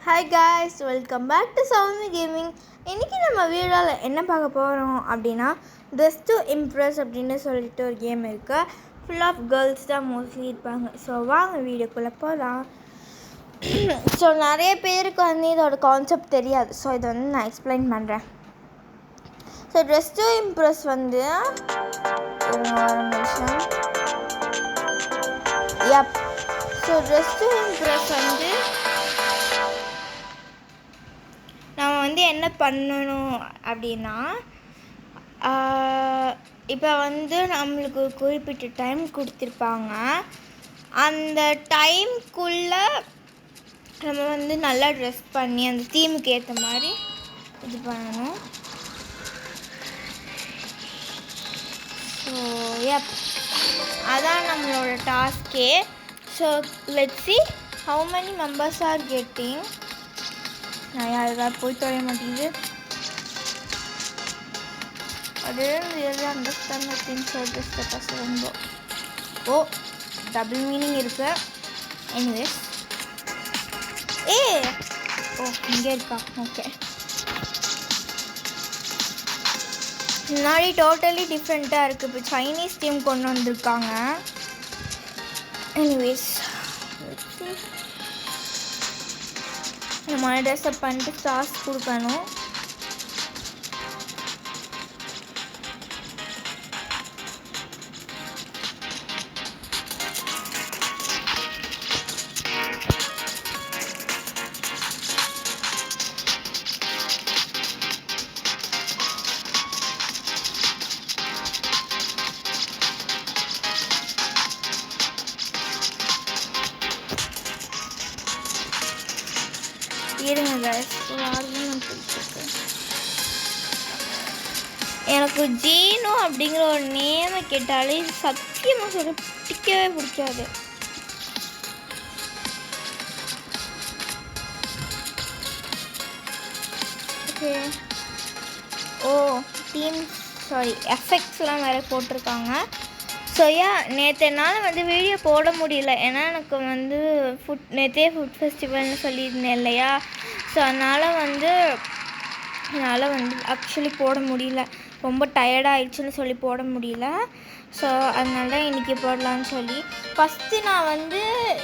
Hi guys, welcome back to Soumi gaming. இன்றைக்கி நம்ம வீடியோவில் என்ன பார்க்க போகிறோம் அப்படின்னா, ட்ரெஸ் டு இம்ப்ரெஸ் அப்படின்னு சொல்லிட்டு ஒரு கேம் இருக்குது. ஃபுல் ஆஃப் கேர்ள்ஸ் தான் மோஸ்ட்லி இருப்பாங்க. ஸோ வாங்க வீடியோக்குள்ளே போகலாம். ஸோ நிறைய பேருக்கு வந்து இதோட கான்செப்ட் தெரியாது. ஸோ இதை வந்து நான் எக்ஸ்பிளைன் பண்ணுறேன். ஸோ ட்ரெஸ் டு இம்ப்ரெஸ் வந்து ஒரு நிமிஷம். ஸோ ட்ரெஸ் டு இம்ப்ரெஸ் வந்து நம்ம வந்து என்ன பண்ணணும் அப்படின்னா, இப்போ வந்து நம்மளுக்கு ஒரு குறிப்பிட்ட டைம் கொடுத்துருப்பாங்க. அந்த டைம்குள்ளே நம்ம வந்து நல்லா ட்ரெஸ் பண்ணி அந்த தீமுக்கு ஏற்ற மாதிரி இது பண்ணணும். ஸோ அதான் நம்மளோட டாஸ்கே. So let's see how many members are getting. நான் யாராவது போய் தொலைய மாட்டேங்குது. அது அண்டர்ஸ்டாண்ட் திங்ஸ் ஸ்டேட்டஸ் ரொம்ப டபுள் மீனிங் இருக்கு. எனிவேஸ் இங்கே இருக்கா? ஓகே, முன்னாடி டோட்டலி டிஃப்ரெண்ட்டாக இருக்குது. இப்போ சைனீஸ் டீம் கொண்டு வந்திருக்காங்க. எனிவேஸ் நம்ம ட்ரெஸ்அப் பண்ணிட்டு டாஸ்க் கொடுக்கணும். இருங்க கைஸ், எனக்கு ஜீனோ அப்படிங்கிற ஒரு நேமை கேட்டாலே சத்தியமாக சொல்ல பிடிக்கவே பிடிக்காது. ஓகே, டீம் எஃபெக்ட்ஸ்லாம் வேறு போட்டிருக்காங்க. ஸோ நேற்று என்னால் வந்து வீடியோ போட முடியல. ஏன்னா எனக்கு வந்து நேற்றே ஃபுட் ஃபெஸ்டிவல்னு சொல்லியிருந்தேன் இல்லையா. ஸோ அதனால் வந்து ஆக்சுவலி போட முடியல. ரொம்ப டயர்டாகிடுச்சுன்னு சொல்லி போட முடியல. ஸோ அதனால தான் இன்றைக்கி போடலான்னு சொல்லி ஃபஸ்ட்டு நான் வந்து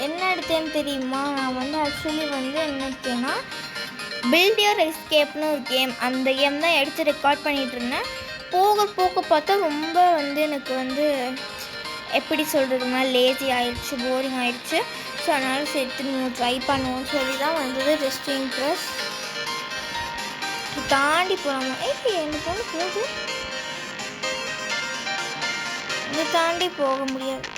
என்ன எடுத்தேன்னு தெரியுமா? நான் வந்து ஆக்சுவலி வந்து என்ன எடுத்தேன்னா, பில்ட் யுவர் எஸ்கேப்னு ஒரு கேம். அந்த கேம் தான் எடுத்து ரெக்கார்ட் பண்ணிகிட்டு இருந்தேன். போக போக பார்த்தா ரொம்ப வந்து எனக்கு வந்து எப்படி சொல்கிறதுனா லேசி ஆயிடுச்சு, போரிங் ஆயிடுச்சு. ஸோ அதனால் சேர்த்து நீங்கள் ட்ரை பண்ணுவோன்னு சொல்லி தான் வந்தது ட்ரெஸ் டு இம்ப்ரெஸ். தாண்டி போகலாமா? எனக்கு வந்து போகுது, இதை தாண்டி போக முடியாது.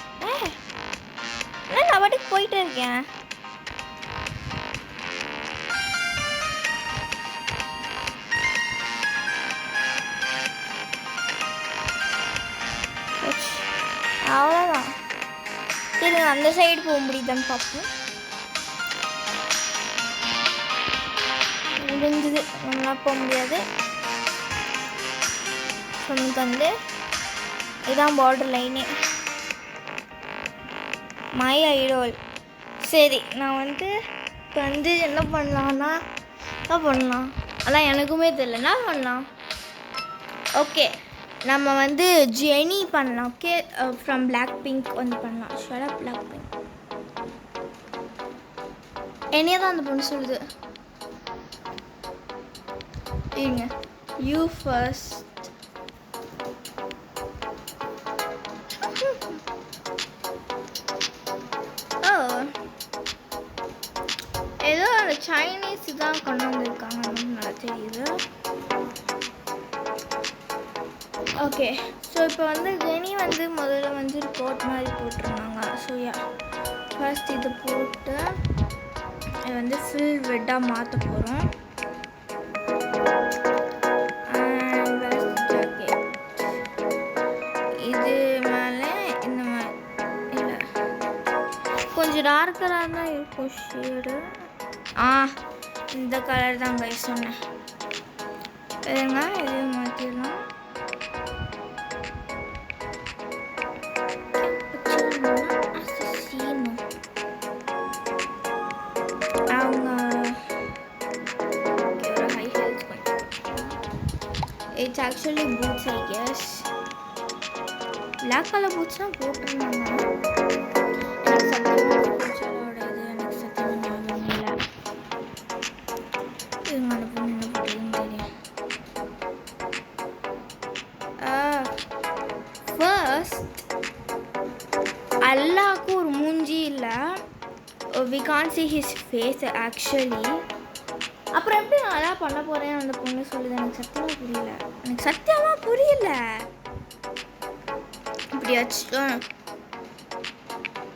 நான் பாட்டுக்கு போயிட்டே இருக்கேன். அவ்வளோதான். சரி, அந்த சைடு போக முடியுதான்னு பார்ப்போம். முடிஞ்சது, நம்மளால் போக முடியாது. நமக்கு வந்து இதான் பார்டர் லைனே, மை ஐடோல். சரி, நான் வந்து இப்போ வந்து என்ன பண்ணலான்னா அதான் எனக்குமே தெரியல என்ன பண்ணலாம். ஓகே, நம்ம வந்து ஜெனி பண்ணலாம். ஓகே, ஃப்ரம் பிளாக் பிங்க் வந்து பண்ணலாம். Shut up black pink. என்னையே தான் அந்த பொண்ணு சொல்லுது. இருங்க, யூ ஃபர்ஸ்ட். ஏதோ அந்த சைனீஸ் தான் கொண்டு வந்திருக்காங்க, நல்லா தெரியுது. ஓகே, ஸோ இப்போ வந்து ஜெனி வந்து முதல்ல வந்து ஒரு கோட் மாதிரி போட்டிருந்தாங்க. ஸோ ஃபர்ஸ்ட் இது போட்டு இது வந்து ஃபுல் ரெட்டாக மாற்ற போகிறோம். இது மேலே இந்த மாதிரி இல்லை, கொஞ்சம் டார்க்கராக தான் இருக்கும் ஷேடு. இந்த கலர் தான் கை சொன்னேன். இதுங்க இது மாற்றிடலாம். அவங்க it's actually boots I guess. Black colour boots தான் போட்டிருந்தாங்க. எனக்கு சத்தியமாக பூட்ஸோட இது எனக்கு சத்தியமாக ஞாபகம் இல்லை. இவங்க அந்த பொண்ணு என்ன பண்ணுறதுன்னு தெரியும். ஃபர்ஸ்ட் அல்லாவுக்கு ஒரு மூஞ்சி இல்லை. we can't see his face actually. அப்புறம் எப்படி நான் அதான் பண்ண போகிறேன் அந்த பொண்ணு சொல்லுது. எனக்கு சத்தியமாக புரியல. இப்படி வச்சுட்டோம்.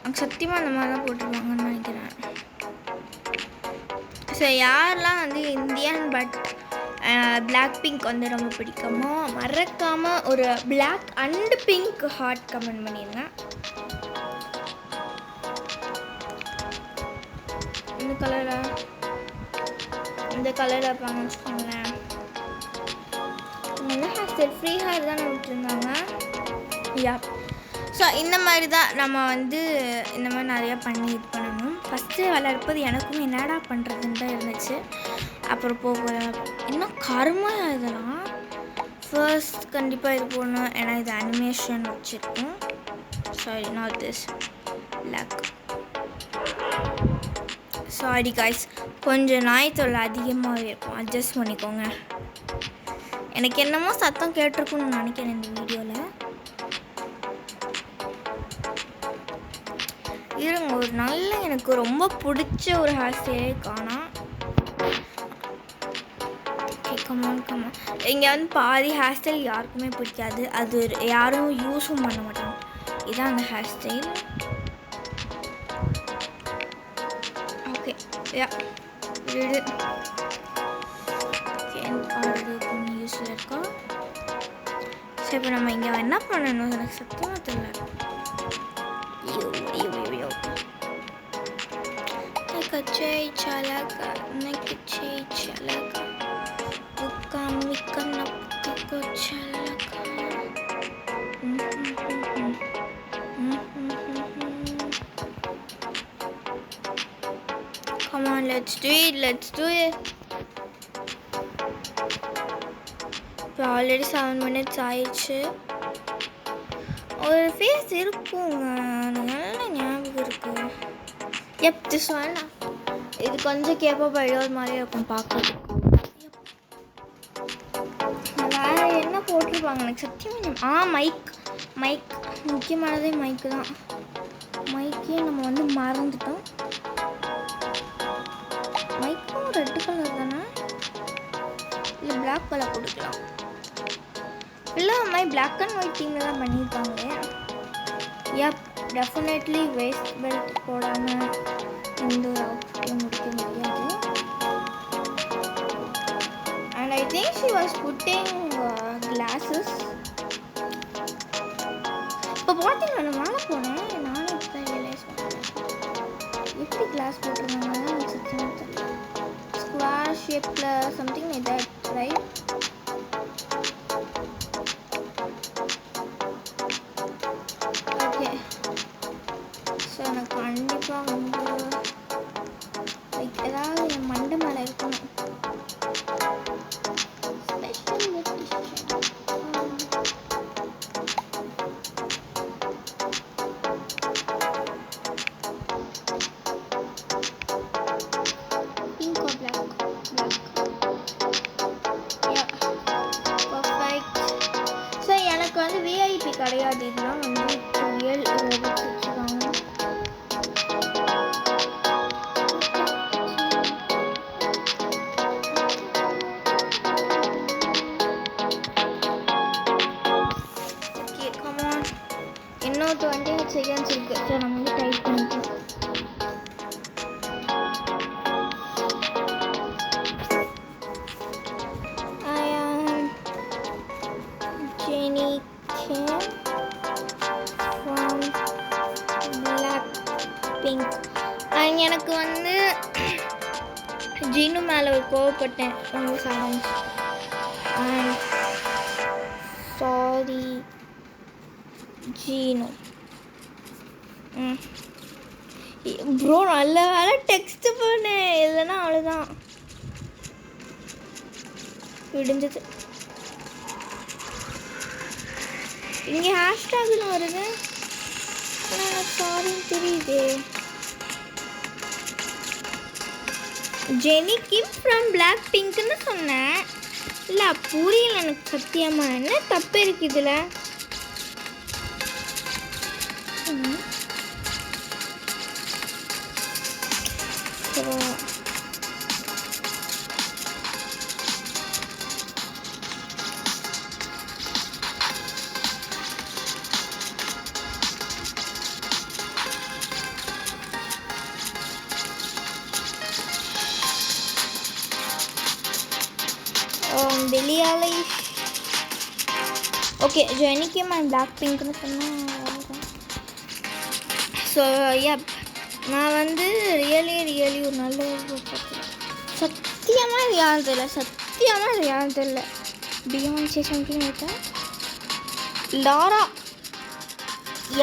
எனக்கு சத்தியமாக அந்த மாதிரி தான் போட்டுருவாங்கன்னு நினைக்கிறேன். ஸோ யாரெல்லாம் வந்து இந்தியன் பட் பிளாக் பிங்க் வந்து ரொம்ப பிடிக்குமோ மறக்காமல் ஒரு black and pink heart comment பண்ணிடுங்க. இந்த கலரில் இருப்பாங்கன்னு வச்சுக்கோங்களேன். என்ன ஹேர் ஸ்டைல் ஃப்ரீ ஹேர் தான் விட்டுருந்தாங்க. யா ஸோ இந்த மாதிரி தான் நம்ம வந்து இந்த மாதிரி நிறையா பண்ணி இது பண்ணணும். ஃபஸ்ட்டு விளையாடும்போது எனக்கும் என்னடா பண்ணுறதுன்னு தான் இருந்துச்சு. அப்புறம் போக இன்னும் கருமையாக இதெல்லாம் ஃபர்ஸ்ட் கண்டிப்பாக இது போடணும். ஏன்னா இது அனிமேஷன் வச்சுருக்கோம். Sorry not this black. Sorry guys, கொஞ்சம் நாய் தொல்லை அதிகமாகவே இருக்கும், அட்ஜஸ்ட் பண்ணிக்கோங்க. எனக்கு என்னமோ சத்தம் கேட்டிருக்குன்னு நினைக்கிறேன் இந்த வீடியோவில். இருங்க, ஒரு நல்ல எனக்கு ரொம்ப பிடிச்ச ஒரு ஹேர் ஸ்டைலே காணோம். கமான் இங்கே வந்து பாதி ஹேர் ஸ்டைல் யாருக்குமே பிடிக்காது, அது யாரும் யூஸும் பண்ண மாட்டாங்க. இதுதான் அந்த ஹேர் ஸ்டைல். ஓகே யா விடு. கொஞ்சம் யூஸில் இருக்கோம். சரி, இப்போ நம்ம இங்கே என்ன பண்ணணும் எனக்கு சத்தமாக தெரியல. Come on, let's do it. இப்போ ஆல்ரெடி 7 minutes ஆயிடுச்சு. ஒரு ஃபேஸ் இருக்குங்க, நல்ல ஞாபகம் இருக்கு. திஸ் வேணாம், இது கொஞ்சம் கேப்பப் ஐடியால் மாதிரியே இருக்கும் பார்க்க. வேறு என்ன போட்டிருப்பாங்க எனக்கு சத்தியமாக. மைக் முக்கியமானதே மைக்கு தான். மைக்கே நம்ம வந்து மறந்துட்டோம். மைக்கும் ரெட் கலர் தானே, இல்லை பிளாக் கலர் கொடுக்கலாம். இல்லை மாதிரி பிளாக் அண்ட் ஒயிட் தீமில் தான் பண்ணியிருக்காங்களே. டெஃபினெட்லி வேஸ்ட் பெல்ட் போடாமல் எந்த ஒரு அவுட்ஃபிட்டையும் முடிக்க முடியாது. And I think she was pudding classes. இப்போ பார்த்தீங்கன்னா நான் மேலே போனேன், நானும் இப்போ ரியலைஸ் பண்ணேன் எப்படி கிளாஸ் போட்டிருந்தாங்க. எனக்கு சத்தியமாக தெரியல. ஸ்கொயர் ஷேப்பில் something like that, right? Okay, so எனக்கு கண்டிப்பாக வந்து லைக் ஏதாவது என் மண்டை மேலே இருக்கணும். Special pink or black. Yeah, perfect. So எனக்கு வந்து விஐபி கிடையாது, இதெல்லாம் வந்து ரியல் வச்சுருக்காங்க. ஓகே, கமான், இன்னும் 20 செகண்ட்ஸ் இருக்குது. ஸோ நம்ம வந்து டைப் பண்ணிக்கலாம். எனக்கு வந்து ஜீனு மேலே ஒரு கோவப்பட்டேன் ரொம்ப சடன்ஸ். சாரி ஜீனு. ப்ரோ நல்ல வேலை டெக்ஸ்ட் பண்ணேன், இல்லைன்னா அவ்வளோதான் விடிஞ்சது. இங்கே ஹேஷ்டேக்னு வருது, எனக்கு சாரின்னு தெரியுது. ஜெனி கிம் ஃப்ரம் பிளாக் பிங்க்னு சொன்னேன். இல்லை புரியல எனக்கு சத்தியமாக. என்ன தப்பு இருக்குது இதில்? Billie Eilish. Okay, Jenny Kim and Blackpinkனு சொன்னால். ஸோ நான் வந்து ரியலி ஒரு நல்ல சத்தியமாக இது யாரும் தெரியல. பியான்சே சம்திங் ஆயிட்டா. லாரா.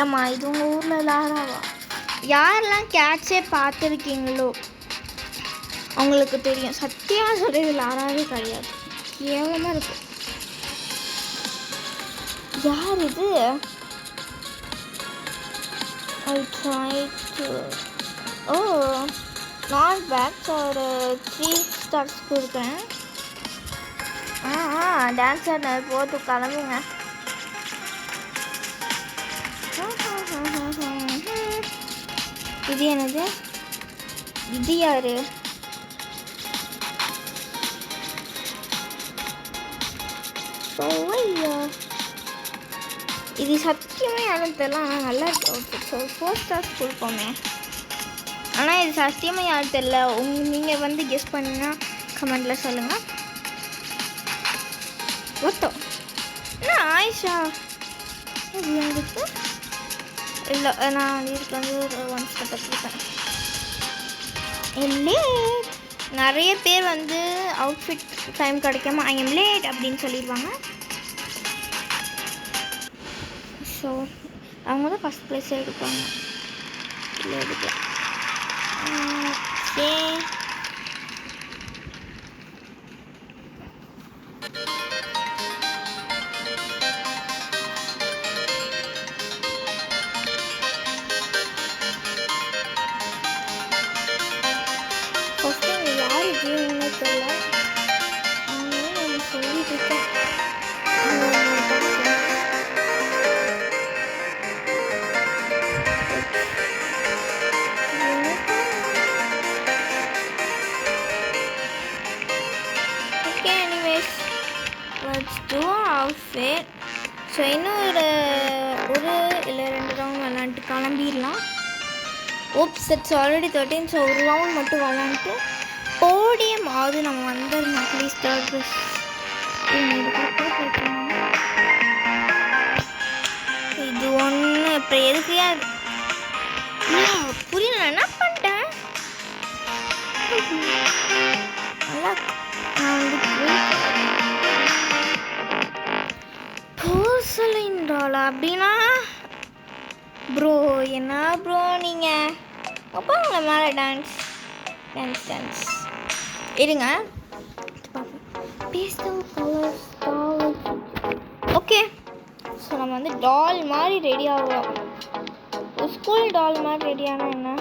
ஏம்மா இது உங்கள் ஊரில் லாராவா? யாரெல்லாம் கேட்சே பார்த்துருக்கீங்களோ அவங்களுக்கு தெரியும். சத்தியமாக சொல்கிறது லாராவே கிடையாது, கேவலமாக இருக்கு. யார் இது? I tried to not bad. So ஒரு 3 stars கொடுக்குறேன். டான்ஸ் ஆடின போட்டு கிளம்புங்க. இது என்னது? இது யாரு? இது சத்தியமாக யாரும் தெரியல, ஆனால் நல்லா இருக்கு. Okay, so 4 stars கொடுப்போமே. ஆனால் இது சத்தியமாக யாரும் தெரியல. நீங்கள் வந்து கெஸ் பண்ணிங்கன்னா கமெண்டில் சொல்லுங்கள். ஓட்டோ என்ன ஆயிஷா? இது வந்துட்டு இல்லை, நான் இதுக்கு வந்து ஒரு 1 step கொடுப்பேன். இல்லை, நிறைய பேர் வந்து அவுட்ஃபிட் டைம் கிடைக்காம ஐ எம் லேட் அப்படின்னு சொல்லிடுவாங்க. ஸோ அவங்க தான் ஃபஸ்ட் ப்ளேஸ் எடுப்பாங்க. இல்லை எடுக்கலாம். ஓகே, யார் இதுன்னு தெரியல, நான் சொல்லிட்டு இருக்கேன். அவுட்ஃபிட். ஸோ இன்னும் ஒரு இல்லை 2 ரவுண்ட் விளாண்டுட்டு கிளம்பிடலாம். Oops, it's already 13. ஸோ ஒரு ரவுண்ட் மட்டும் விளாண்டுட்டு போடியம் ஆகுது நம்ம வந்துடணும். Please third place. இது ஒன்று இப்போ எதுக்கையா புரியல, என்ன பண்ணிட்டேன். நல்லா நான் வந்து போசலைன்றாளா அப்படின்னா ப்ரோ என்ன ப்ரோ நீங்கள் அப்போ உங்களை மேலே டான்ஸ் இருங்க. ஓகே, ஸோ நம்ம வந்து டால் மாதிரி ரெடி ஆகும். ஸ்கூல் டால் மாதிரி ரெடி ஆனால் என்ன?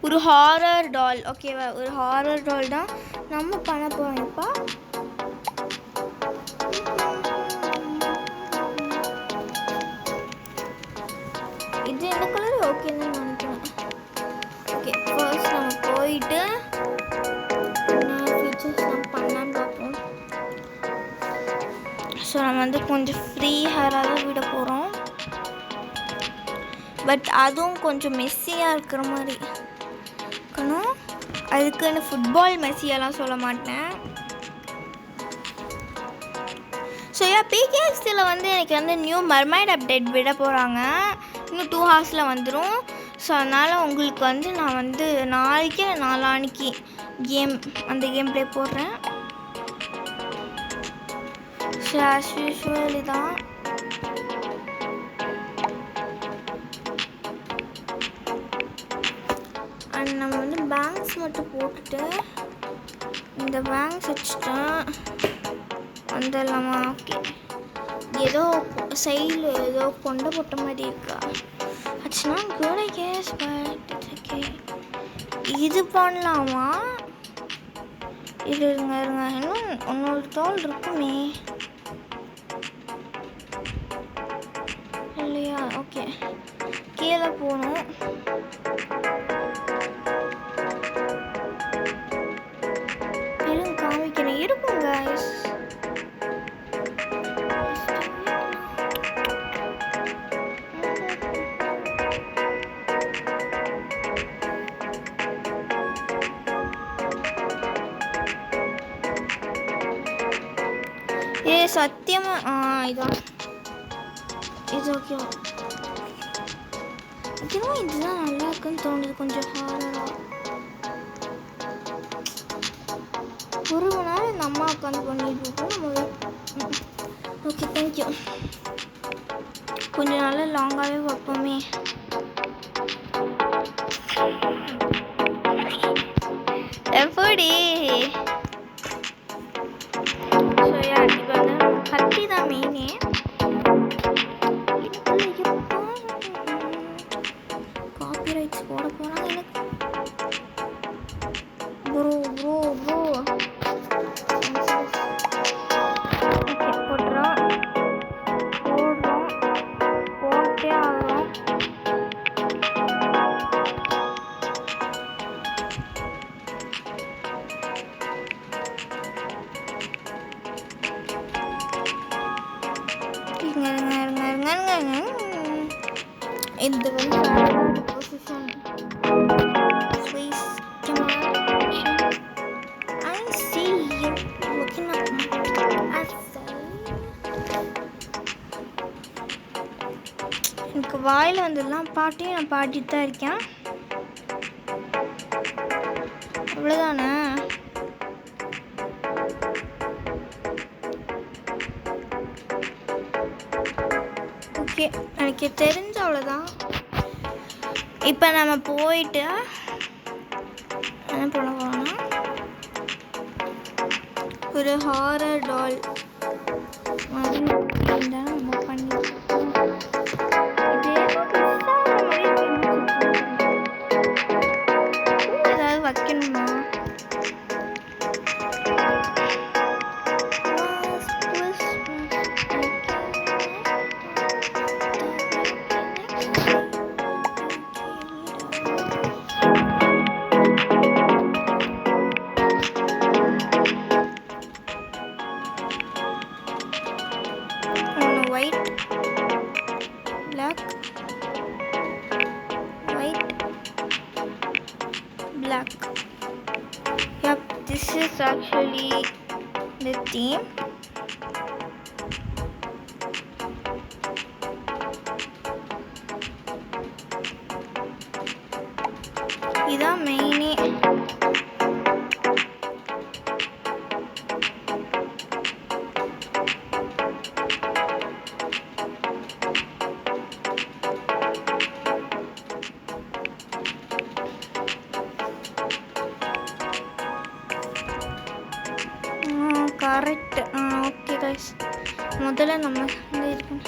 ஒரு ஹாரர் டால். ஓகேவா, ஒரு ஹாரர் டால் தான் நம்ம பண்ண போகிறோம் இப்போ. இது என்ன கலர்? ஓகேன்னு நினைக்கிறேன். ஓகே, ஃபர்ஸ்ட் நம்ம போயிட்டு ஃபீச்சர்ஸ் நம்ம பண்ணலான்னு பார்ப்போம். ஸோ நம்ம வந்து கொஞ்சம் ஃப்ரீ ஹேராக தான் விட போகிறோம். பட் அதுவும் கொஞ்சம் மெஸ்ஸியாக இருக்கிற மாதிரி இருக்கணும். அதுக்குன்னு ஃபுட்பால் மெஸ்ஸியெல்லாம் சொல்ல மாட்டேன். ஸோ பிகேஎஸ்டியில் வந்து எனக்கு வந்து நியூ மர்மைட் அப்டேட் விட போகிறாங்க. இன்னும் 2 ஹவர்ஸில் வந்துடும். ஸோ அதனால் உங்களுக்கு வந்து நான் வந்து நாளைக்கு நாளானிக்கு அந்த கேம் ப்ளே போடுறேன். ஸோ ஆஸ் யூஷுவல் தான் பேங்க்ஸ் மட்டும் போட்டுட்டு இந்த பேங்க்ஸ் வச்சுட்டேன் வந்துடலாமா? ஓகே. ஏதோ சைடில் ஏதோ கொண்டை போட்ட மாதிரி இருக்கா. ஆச்சுன்னா கூட கேஸ் பட் ஓகே. இது பண்ணலாமா? இது இருங்க இன்னும் இன்னொரு தோல் இருக்குமே இல்லையா? ஓகே, கீழே போகணும். இருங்க காமிக்கிறேன். இருக்கும் guys. சத்தியமா இதான் இது. ஓகே, இதுவும் இதுதான் நல்லா இருக்குன்னு தோணுது. கொஞ்சம் ஹாரரா ஒரு மணி நேரம் இந்த அம்மா உட்காந்து பண்ணிட்டு இருக்கோம். Okay, thank you. கொஞ்சம் நல்லா லாங்காகவே வைப்போமே. எப்படி இப்போ வந்து கத்தி தான் மெயினே. காப்பிரைட்ஸ் போட போகிறாங்க எனக்கு. ப்ரோ ஓகே, போட்டுறோம் போட்டே ஆகிறோம். இது வந்து position please I see you looking at me. எனக்கு வாயில் வந்துடலாம். பாட்டையும் நான் பாடிட்டு தான் இருக்கேன். அவ்வளோதானே? ஓகே, எனக்கு தெரிஞ்ச அவ்வளோதான். இப்போ நம்ம போயிட்டு என்ன பண்ண போகிறோம்னா ஒரு ஹாரர் டால் மாதிரி நம்ம பண்ணிட்டு ஏதாவது வைக்கணுமா? Black. Yep, this is actually the theme. இதான் மெயினே. கரெக்ட். ஓகே கைஸ், முதல்ல நம்ம இந்த இது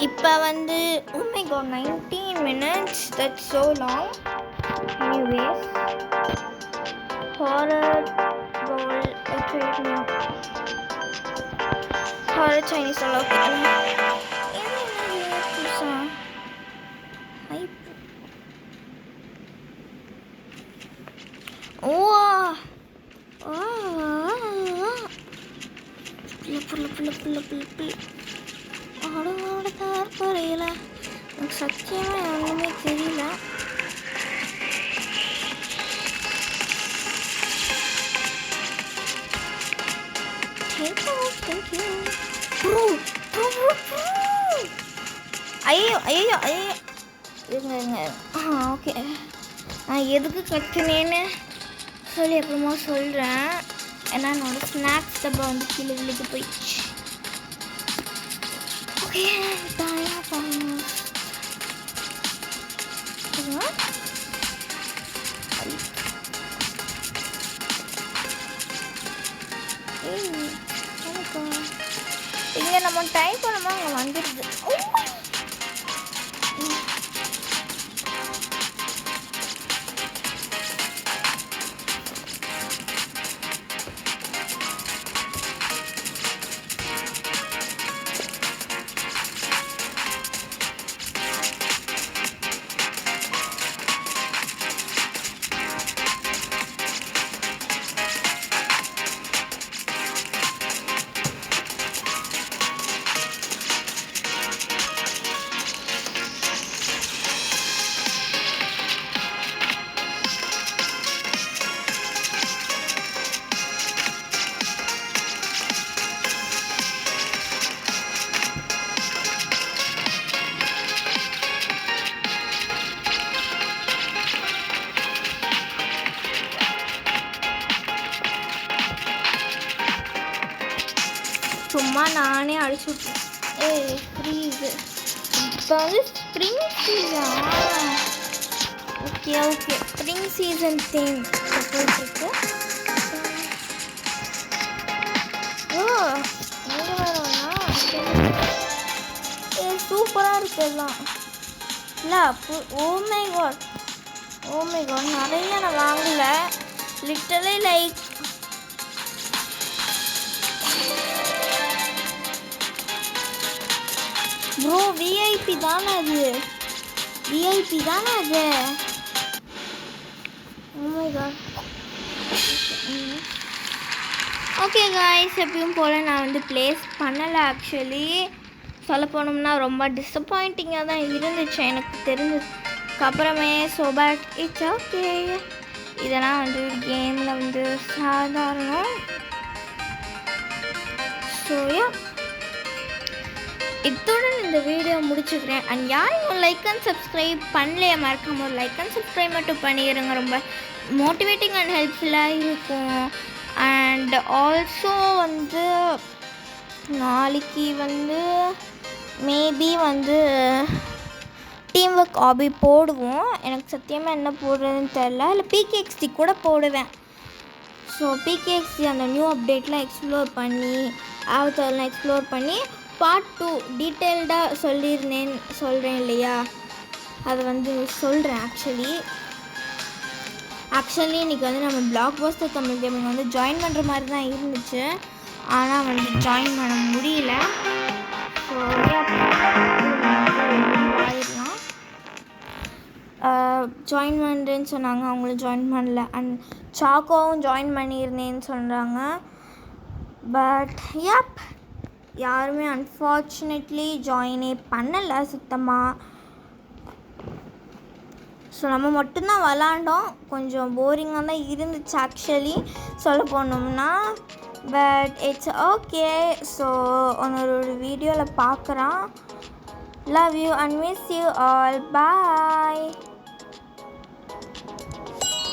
இப்போ வந்து oh my god 19 minutes, that's so long. Anyways, horror goal trade me horror Chinese all okay. புரியல எனக்கு சத்தியமாக ஒன்றுமே தெரியல. Thank you. Bro, ஐயோ ஐயோ ஐயோ இருங்க ஓகே நான் எதுக்கு கற்றுனேன்னு சொல்லி அப்புறமா சொல்கிறேன். ஏன்னா என்னோடய ஸ்நாக்ஸ் டப்பா வந்து கீழே விழுந்து போயிடுச்சு. ஓகே தாயா பண்ணணும். இங்கே நம்ம டைப் பண்ணோமா அங்கே வந்துடுது. சும்மா நானே அடிச்சு விட்டேன். ஃப்ரீஸு இப்போ வந்து spring season. Okay spring season theme போயிட்டுருக்கு. எங்கே வரோம்னா சூப்பராக இருக்குது எல்லாம் இல்லை. ஓமை காட் நிறைய நான் வாங்கலை. லிட்டரலி லைக் ப்ரோ விஐபி தானே அது. ஓமை காட். ஓகே காய்ஸ், எப்பயும் போல் நான் வந்து ப்ளேஸ் பண்ணலை. ஆக்சுவலி சொல்ல போனோம்னா ரொம்ப டிஸப்பாயிண்டிங்காக தான் இருந்துச்சு எனக்கு தெரிஞ்சதுக்கப்புறமே. So but it's okay. இதெல்லாம் வந்து கேமில் வந்து சாதாரணம். ஸோ இத்துடன் இந்த வீடியோ முடிச்சுக்கிறேன். அண்ட் யாரும் லைக் அண்ட் சப்ஸ்கிரைப் பண்ணலையே மறக்காம ஒரு லைக் அண்ட் சப்ஸ்கிரைப் மட்டும் பண்ணிடுங்க. ரொம்ப மோட்டிவேட்டிங் அண்ட் ஹெல்ப்ஃபுல்லாக இருக்கும். அண்ட் ஆல்சோ வந்து நாளைக்கு வந்து மேபி வந்து டீம் ஒர்க் ஆபி போடுவோம். எனக்கு சத்தியமாக என்ன போடுறதுன்னு தெரில. இல்லை பிகேஎக்ஸ்டி கூட போடுவேன். ஸோ பிகேஎக்ஸ்டி அந்த நியூ அப்டேட்லாம் எக்ஸ்ப்ளோர் பண்ணி பார்ட் 2 டீட்டெயில்டாக சொல்கிறேன் இல்லையா, அதை வந்து சொல்கிறேன். ஆக்சுவலி இன்றைக்கி வந்து நம்ம பிளாக் பஸ்டர் தமிழ் கேமிங் வந்து ஜாயின் பண்ணுற மாதிரி தான் இருந்துச்சு. ஆனால் வந்து ஜாயின் பண்ண முடியல. ஸோ ஆயிடலாம். ஜாயின் பண்ணுறேன்னு சொன்னாங்க, அவங்களும் ஜாயின் பண்ணல. அண்ட் சாக்கோவும் ஜாயின் பண்ணியிருந்தேன்னு சொல்கிறாங்க. பட் யாருமே அன்ஃபார்ச்சுனேட்லி ஜாயினே பண்ணலை சுத்தமாக. ஸோ நம்ம மட்டும்தான் விளாண்டோம். கொஞ்சம் போரிங்காக தான் இருந்துச்சு ஆக்சுவலி சொல்ல போனோம்னா. But it's okay. ஸோ ஒரு வீடியோவில் பார்க்குறேன். Love you and miss you all. Bye.